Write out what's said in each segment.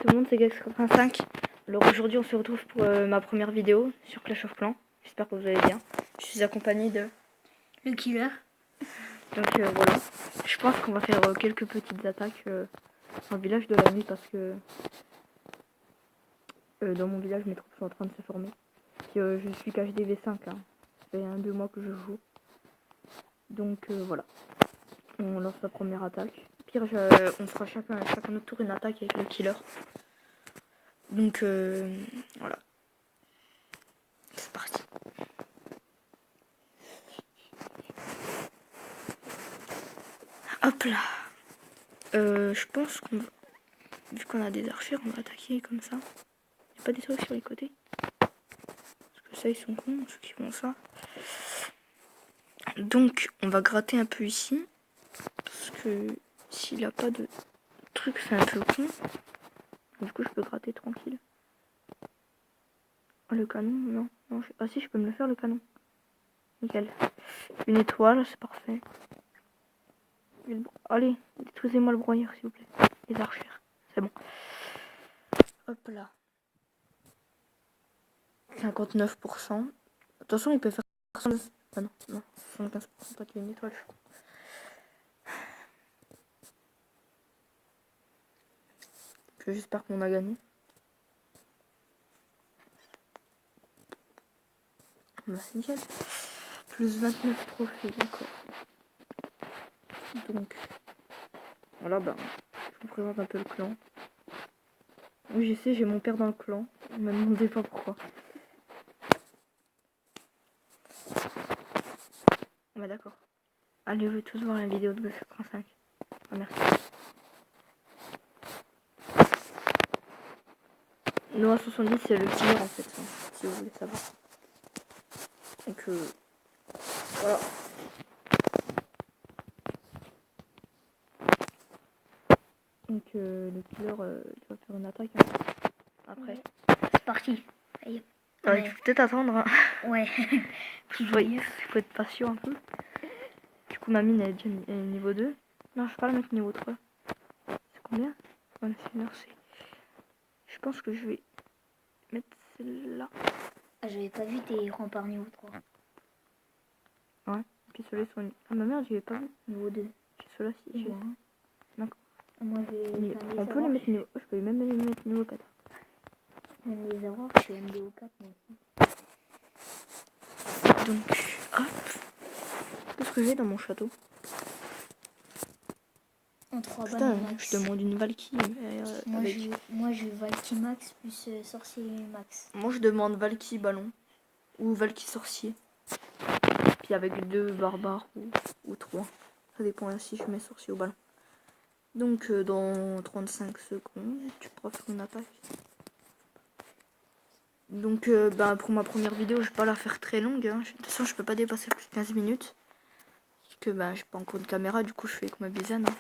tout le monde, c'est Gex85. Alors aujourd'hui on se retrouve pour ma première vidéo sur Clash of Clans. J'espère que vous allez bien. Je suis accompagné de le killer. Donc voilà. Je pense qu'on va faire quelques petites attaques dans le village de la nuit parce que dans mon village mes troupes sont en train de se former. Puis, je suis KHDV5, hein. Ça fait 1-2 mois que je joue. Donc voilà. On lance la première attaque. Pire, on fera chacun notre tour une attaque avec le killer. Donc voilà. C'est parti. Hop là. Je pense qu'on va... Vu qu'on a des archers, on va attaquer comme ça. Il n'y a pas des trucs sur les côtés. Parce que ça, ils sont cons, ceux qui font ça. Donc, on va gratter un peu ici. Parce que s'il n'a pas de truc, c'est un peu con. Du coup, je peux gratter tranquille. Oh, le canon, non. Ah si, je peux me le faire, le canon. Nickel. Une étoile, c'est parfait. Allez, détruisez-moi le broyeur, s'il vous plaît. Les archers. C'est bon. Hop là. 59%. De toute façon, il peut faire 79. Ah non, 75%, pas qu'il y ait une étoile, je crois. J'espère qu'on a gagné. Bah, c'est nickel. Plus 29 trophées, d'accord. Donc, voilà, bah, je vous présente un peu le clan. Oui, je sais, j'ai mon père dans le clan. Ne me demandez pas pourquoi. Bah, d'accord. Allez, je vais tous voir la vidéo de Gex85. Ah, merci. Noah 70, c'est le killer en fait, hein, si vous voulez savoir. Donc, voilà. Donc, le killer, il va faire une attaque hein, après. Ouais. C'est parti. Ouais, ouais. Tu peux peut-être attendre. Hein. Ouais. Il faut être patient un peu. Du coup, ma mine elle est déjà niveau 2. Non, je vais pas la mettre niveau 3. C'est combien? Voilà, c'est. Je pense que je vais mettre celle-là. Ah, j'avais pas vu tes remparts niveau 3. Ouais, et puis ceux-là sont... Ah ma merde, j'avais pas vu. Niveau 2. Ceux-là, si, j'ai. D'accord. Moi, on peut les mettre niveau... Je peux même les mettre niveau 4. Même les erreurs, je suis MDO 4 moi aussi. Donc, hop. Qu'est-ce que j'ai dans mon château? En 3 Putain, max. je demande une Valkyrie. Moi, je Valky max plus sorcier max. Moi, je demande Valky ballon. Ou Valky sorcier. Puis avec 2 barbares ou 3. Ça dépend si je mets sorcier au ballon. Donc, dans 35 secondes, tu pourras faire une attaque. Donc, bah, pour ma première vidéo, je vais pas la faire très longue. Hein. De toute façon, je peux pas dépasser plus de 15 minutes. Parce que bah, j'ai pas encore de caméra, du coup, je fais avec ma bisaine. Hein.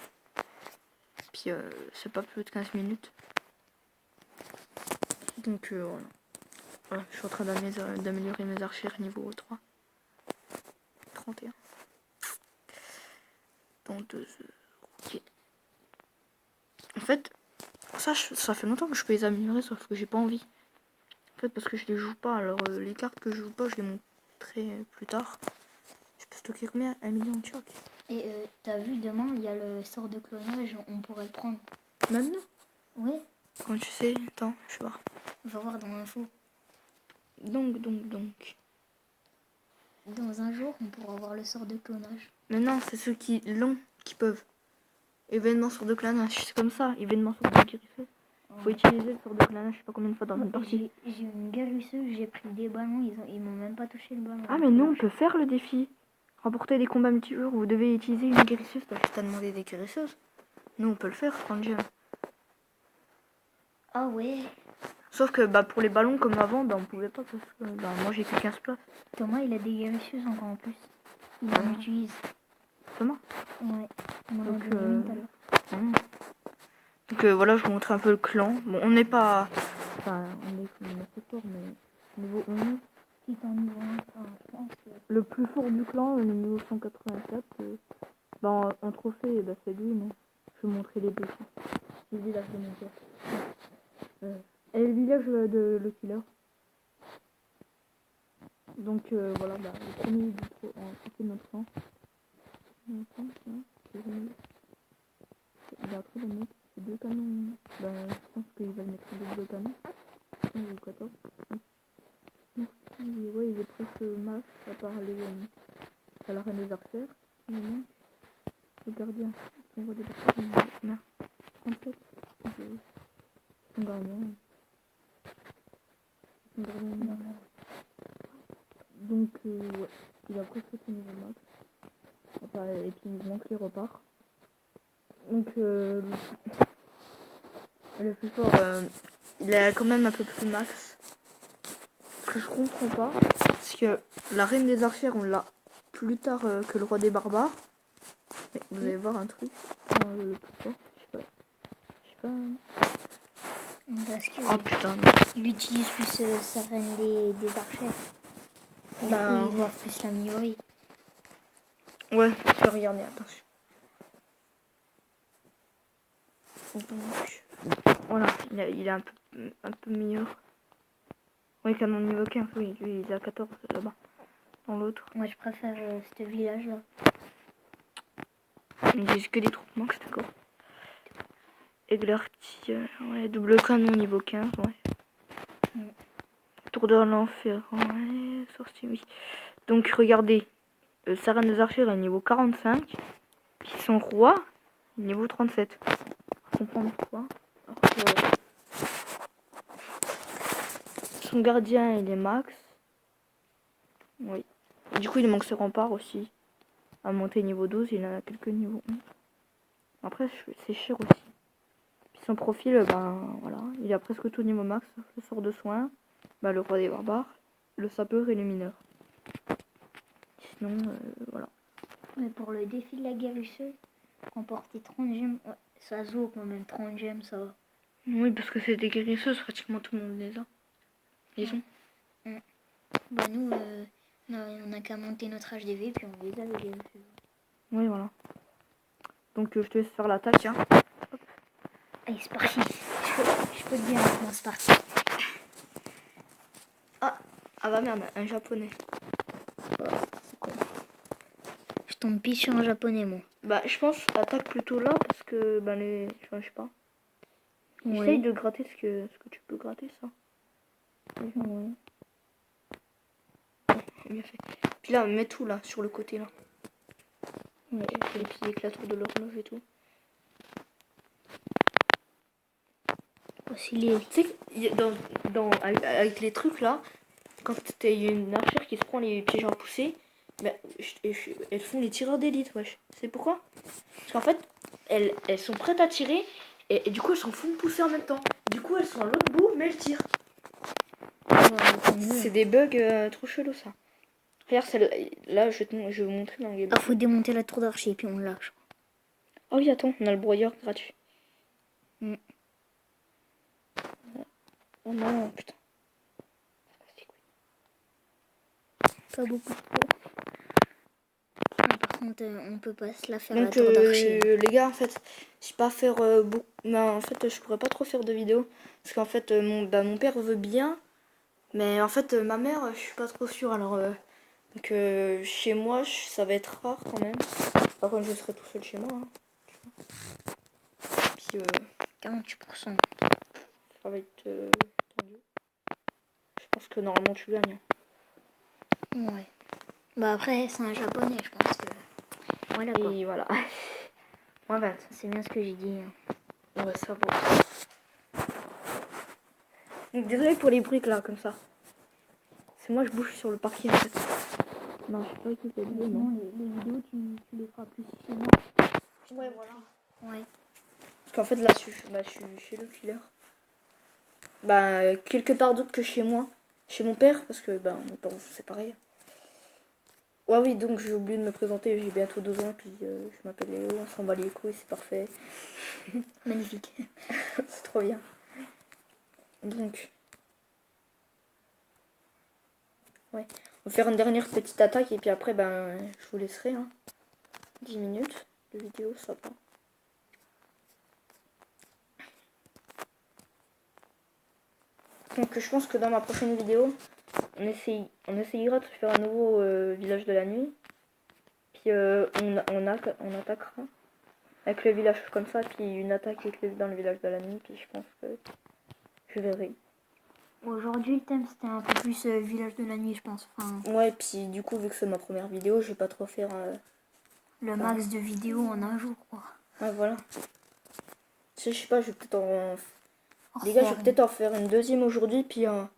Puis, c'est pas plus de 15 minutes. Donc, voilà. Je suis en train d'améliorer mes archers niveau 3. 31. Dans 2 heures. Ok. En fait, ça fait longtemps que je peux les améliorer, sauf que j'ai pas envie. En fait, parce que je les joue pas. Alors, les cartes que je joue pas, je les montrerai plus tard. Je peux stocker combien? 1 million de chocs. Et t'as vu, demain, il y a le sort de clonage, on pourrait le prendre. Maintenant? Oui. Quand tu sais, attends, je vais voir. On va voir dans l'info. Donc. Dans un jour, on pourra avoir le sort de clonage. Mais non, c'est ceux qui l'ont qui peuvent. Événement sort de clonage, c'est comme ça. Événement sort de guérisseuse. Faut utiliser le sort de clonage, je sais pas combien de fois dans une partie. J'ai une guérisseuse, j'ai pris des ballons, ils m'ont même pas touché le ballon. Ah, mais nous, on peut faire le défi. Remporter des combats multijoueurs où vous devez utiliser une guérisseuse. T'as demandé des guérisseuses. Nous, on peut le faire, quand j'aime. Ah ouais. Sauf que bah, pour les ballons comme avant, bah, on pouvait pas parce que bah, moi j'ai que 15 places. Thomas, il a des guérisseuses encore en plus. Il en utilise. Thomas? Ouais. Donc voilà, je vous montre un peu le clan. Bon, on n'est pas... Enfin, on est assez fort, mais niveau 11. Si t'es en niveau 1, je pense que... Le plus fort du clan, le niveau 184. Bah, en trophée, bah, c'est lui, mais je vais vous montrer les deux. Les deux là, je vais monter. Et le village de le killer. Donc voilà, bah, le premier du en côté de notre camp. Il a pris le mec, c'est 2 canons. Bah, je pense qu'il va le mettre deux canons. 15 ou 14. Ouais, il est presque max à part à la reine des archères. Le gardien. On voit des personnes. Merde. 37. Son gardien. Son gardien. Donc, ouais. Il a presque son niveau max. Enfin, et puis il manque les reparts. Donc, le plus fort, il est quand même un peu plus max. Ce que je comprends pas, c'est que la reine des archères, on l'a plus tard que le roi des barbares. Mais vous allez voir un truc. Le plus fort, je sais pas. Parce que Oh putain. il utilise plus sa reine des archers. Du Bah, coup, il voit plus la Miori. ouais, je vais regarder, attention. Donc, voilà, il est un peu meilleur. Oui, canon niveau 15, oui, lui il est à 14 là-bas. Dans l'autre. Moi, je préfère ce village-là. Il j'ai que des troupes max, d'accord. Eglerti, ouais, double canon niveau 15, ouais. Tour de l'enfer, ouais, sorcier, oui. Donc regardez, Sarah des Archers est niveau 45, puis son roi, niveau 37. On comprend pourquoi. Son gardien, il est max. Oui. Du coup, il manque ses remparts aussi. À monter niveau 12, il en a quelques niveaux 11. Après, c'est cher aussi. Puis son profil, ben voilà, il a presque tout niveau max. Le sort de soin, ben, le roi des barbares, le sapeur et le mineur. Sinon, voilà. Mais pour le défi de la guérisseuse, remporter 30 gemmes, ouais, ça se vaut quand même, 30 gemmes, ça va. Oui, parce que c'est des guérisseuses, pratiquement tout le monde les a. Ils ont. Bah nous, on a qu'à monter notre HDV, puis on les a, les guérisseuses. Oui, voilà. Donc je te laisse faire l'attaque. Hein. Allez, c'est parti. Je peux te dire maintenant, c'est parti. Ah bah merde, un japonais. C'est con. Je tombe pile sur un japonais, moi. Bah je pense attaque plutôt là parce que bah les. Enfin, je sais pas. Ouais. Essaye de gratter ce que tu peux gratter ça. Ouais. Bien fait. Puis là, mets tout là, sur le côté là. Ouais. Et puis avec la tour de l'horloge et tout. Aussi les... Tu sais, avec les trucs là, quand il y a une archère qui se prend les pièges à pousser, bah, elles font les tireurs d'élite, wesh. C'est pourquoi? Parce qu'en fait, elles sont prêtes à tirer et du coup elles s'en font pousser en même temps. Du coup elles sont à l'autre bout mais elles tirent. C'est des bugs trop chelous ça. Regarde celle là, je vais vous montrer dans le gameplay. Ah, faut démonter la tour d'archer, puis on lâche. Ah oui, attends, on a le broyeur gratuit. Oh non, putain. Pas beaucoup de points. Par contre, on peut pas se la faire la Donc tour d'archer. les gars, en fait, je sais pas faire beaucoup. Non, en fait, je pourrais pas trop faire de vidéos parce qu'en fait, mon père veut bien, mais en fait, ma mère, je suis pas trop sûre. Alors, donc chez moi, ça va être rare quand même. Par contre, je serai tout seul chez moi. Hein. Puis 48%. ça va être tendu. Je pense que normalement tu gagnes. Ouais. Bah après, c'est un japonais, je pense que... Voilà quoi. Et voilà. Moins 20. C'est bien ce que j'ai dit. Hein. Ouais, ça va. Donc désolé pour les bruits là, comme ça. C'est moi, je bouge sur le parking en fait. Non, je sais pas qui c'est le non. Les vidéos, tu les feras plus chez moi. Ouais, voilà. Ouais. Parce qu'en fait, là, je suis chez le killer. Bah, quelque part d'autre que chez moi. Chez mon père, parce que, bah, mon père, c'est pareil. Ouais, oui, donc j'ai oublié de me présenter. J'ai bientôt 2 ans, puis je m'appelle Léo. On s'en bat les couilles, c'est parfait. Magnifique. C'est trop bien. Donc, ouais. On va faire une dernière petite attaque, et puis après, ben, je vous laisserai. Hein. 10 minutes de vidéo, ça va. Donc je pense que dans ma prochaine vidéo, on essayera de faire un nouveau village de la nuit. Puis on attaquera avec le village comme ça, puis une attaque dans le village de la nuit, puis je pense que je verrai. Aujourd'hui, le thème c'était un peu plus village de la nuit, je pense. Enfin, Ouais, puis du coup, vu que c'est ma première vidéo, je vais pas trop faire... le max de vidéos en un jour, quoi. Ouais, voilà. Je sais pas, je vais peut-être En Les gars, je refaire vais peut-être en faire une deuxième aujourd'hui, puis... En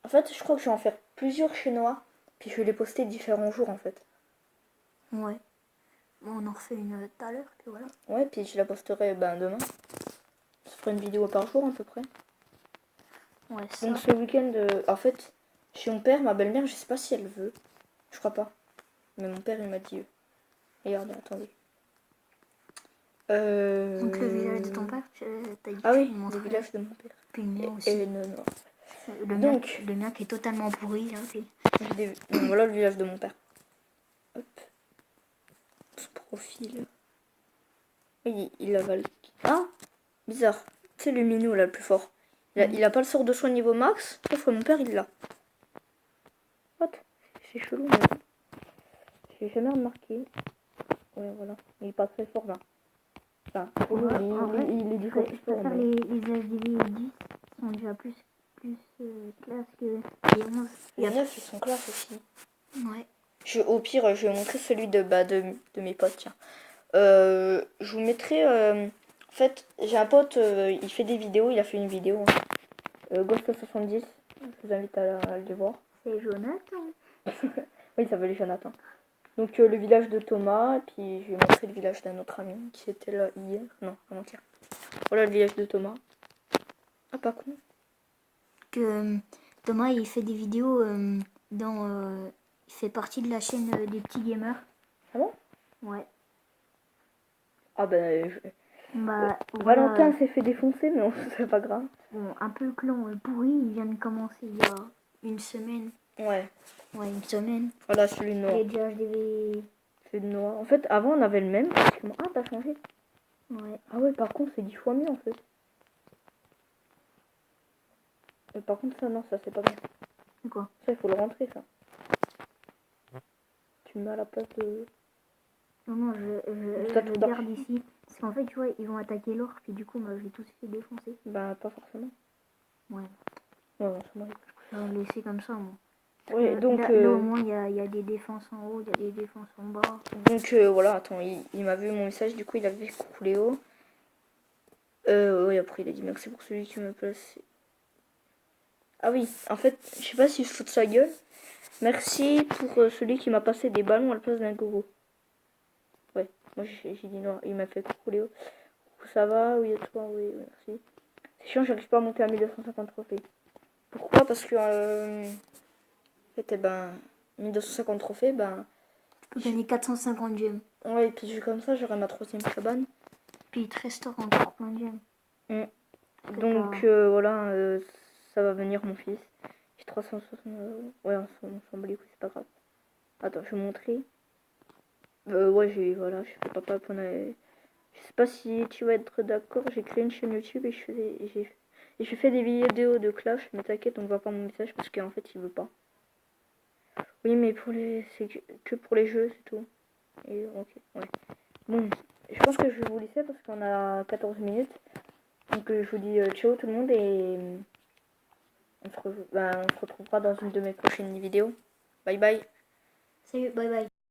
fait, je crois que je vais en faire plusieurs chez Noah, puis je vais les poster différents jours, en fait. Ouais. Bon, on en refait une tout à l'heure, puis voilà. Ouais, puis je la posterai demain. Ça fera une vidéo par jour, à peu près. Ouais, ça. Donc ce week-end, en fait, chez mon père, ma belle-mère, je sais pas si elle veut. Je crois pas. Mais mon père, il m'a dit... Regardez, attendez. Donc le village de ton père, t'as dit Ah que tu oui, me le montrais. village de mon père. Puis le mien aussi. Et non. Le mien qui est totalement pourri, là. Donc, voilà le village de mon père. Hop. Son profil. Oui, il avale. Ah, bizarre. C'est le minou là, le plus fort. Il a pas le sort de soin niveau max, sauf que mon père il l'a. What? C'est chelou, mais bon. J'ai jamais remarqué. Ouais, voilà. Il est pas très fort là. Enfin, pour lui, il est du coup plus Je fort. préfère Mais... les HDV 10 sont déjà plus classe que les 11. Les 9 ils sont classe aussi. Ouais. Au pire, je vais montrer celui de mes potes, tiens. Je vous mettrai... En fait, j'ai un pote, il fait des vidéos, il a fait une vidéo. Ghost70, je vous invite à le voir. C'est Jonathan. Oui, il s'appelle Jonathan. Donc le village de Thomas, et puis je vais montrer le village d'un autre ami qui était là hier. Non, avant-hier. Voilà le village de Thomas. Ah, pas con. Que Thomas, il fait des vidéos il fait partie de la chaîne des petits gamers. Ah bon? Ouais. Ah ben... Bah, Valentin s'est fait défoncer, mais c'est pas grave. Bon, un peu clan pourri, il vient de commencer il y a une semaine. Ouais. Ouais, une semaine. Voilà, celui de Noah. Il est déjà HDV. Celui de Noah. En fait, avant, on avait le même. Pratiquement. Ah, t'as changé. Ouais. Ah ouais, par contre, c'est 10 fois mieux, en fait. Mais par contre, ça, non, ça, c'est pas bien. C'est quoi? Ça, il faut le rentrer, ça. Tu me mets à la place de... Non, je garde ici. Parce qu'en fait, tu vois, ils vont attaquer l'or, puis du coup, moi, je vais tous fait défoncer. Bah, pas forcément. Ouais. Ouais, non, c'est moi. Je vais le laisser comme ça, moi. Ouais, donc... Là, au moins, il y a des défenses en haut, il y a des défenses en bas. Donc, voilà, attends, il m'a vu mon message, du coup, il a vu coucou Léo. Oui, après, il a dit merci pour celui qui me place. Ah oui, en fait, je sais pas si je fout de sa gueule. Merci pour celui qui m'a passé des ballons à la place d'un gogo. Ouais, moi j'ai dit non, il m'a fait coucou Léo. Coucou, ça va? Oui, et toi? Oui, merci. C'est chiant, j'arrive pas à monter à 1250 trophées. Pourquoi? Parce que, en fait, 1250 trophées, Tu peux gagner 450 gemmes. ouais, et puis comme ça, j'aurai ma 3ème cabane. Puis il te restaure encore plein de gemmes. Donc, voilà, ça va venir mon fils. J'ai 360 €. Ouais, on s'en bat les couilles, c'est pas grave. Attends, je vais montrer. Ouais, voilà, je fais papa pendant... Je sais pas si tu vas être d'accord, j'ai créé une chaîne YouTube et je fais des vidéos de Clash, mais t'inquiète, on voit pas mon message parce qu'en fait, il veut pas. Oui, mais c'est que pour les jeux, c'est tout. Et ok, ouais. Bon, je pense que je vais vous laisser parce qu'on a 14 minutes. Donc je vous dis ciao tout le monde et on se retrouvera dans une de mes prochaines vidéos. Bye bye. Salut, bye bye.